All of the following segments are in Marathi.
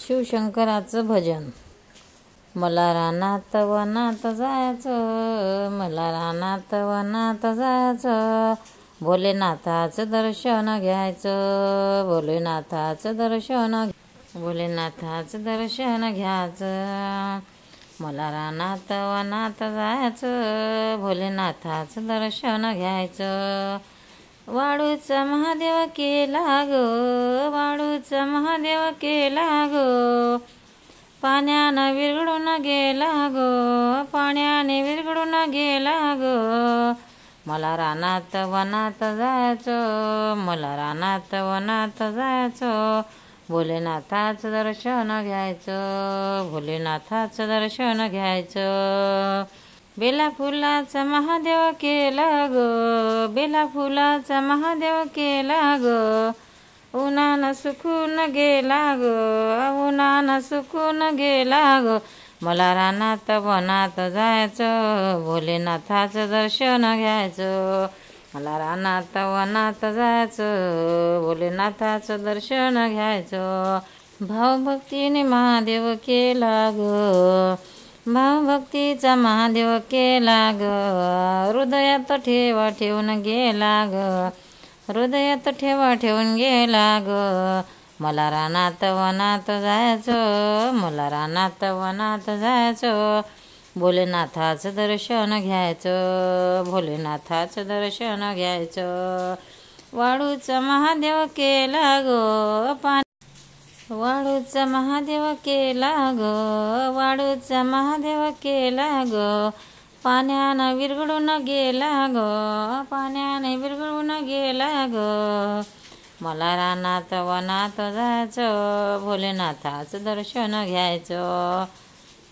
शिवशंकराचं भजन। मला रानात वनात जायचं, मला रानात वनात जायचं, भोलेनाथाचं दर्शन घ्यायचं, भोलेनाथाचं दर्शन, भोलेनाथाचं दर्शन घ्यायचं। मला रानात वनात जायचं, भोलेनाथाचं दर्शन घ्यायचं। वाळूचा महादेव केला ग, वाळूचा महादेव केला ग, पाण्यानं विरघळून गेला ग, पाण्याने विरघळून गेला ग। मला रानात वनात जायचं, मला रानात वनात जायचं, भोलेनाथाचं दर्शन घ्यायचं, भोलेनाथाचं दर्शन घ्यायचं। बेला फुलाचा महादेव केला ग, बेला फुलाचा महादेव केला ग, उन्हानं सुकून गेला ग, उन्हानं सुकून गेला ग। मला रानात वनात जायचं, भोलेनाथाचं दर्शन घ्यायचं, मला रानात वनात जायचं, भोलेनाथाचं दर्शन घ्यायचं। भावभक्तीने महादेव केला ग, भावभक्तीचा महादेव केला ग, हृदयात ठेवा ठेवून गेला ग, हृदयात ठेवा ठेवून गेला ग। मला रानात वनात जायचं, मला रानात वनात जायचं, भोलेनाथाचं दर्शन घ्यायचं, भोलेनाथाचं दर्शन घ्यायचं। वाळूचा महादेव केला ग, वाळूचा महादेव केला ग, वाळूचा महादेव केला ग, पाण्यानं विरघळून गेला ग, पाण्याने विरघळून गेला ग। मला रानात वनात जायचं, भोलेनाथाचं दर्शन घ्यायचं,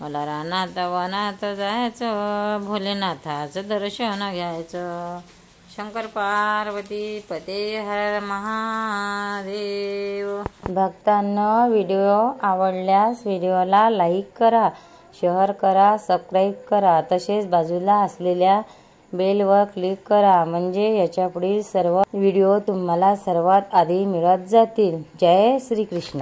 मला रानात वनात जायचं, भोलेनाथाचं दर्शन घ्यायचं। शंकर पार्वती पते हर महादेव। भक्तांनो, व्हिडिओ आवडल्यास व्हिडिओला लाईक करा, शेअर करा, सबस्क्राईब करा, तसेच बाजूला असलेल्या बेलवर क्लिक करा, म्हणजे याच्या पुढील सर्व व्हिडिओ तुम्हाला सर्वात आधी मिळत जातील। जय श्री कृष्ण।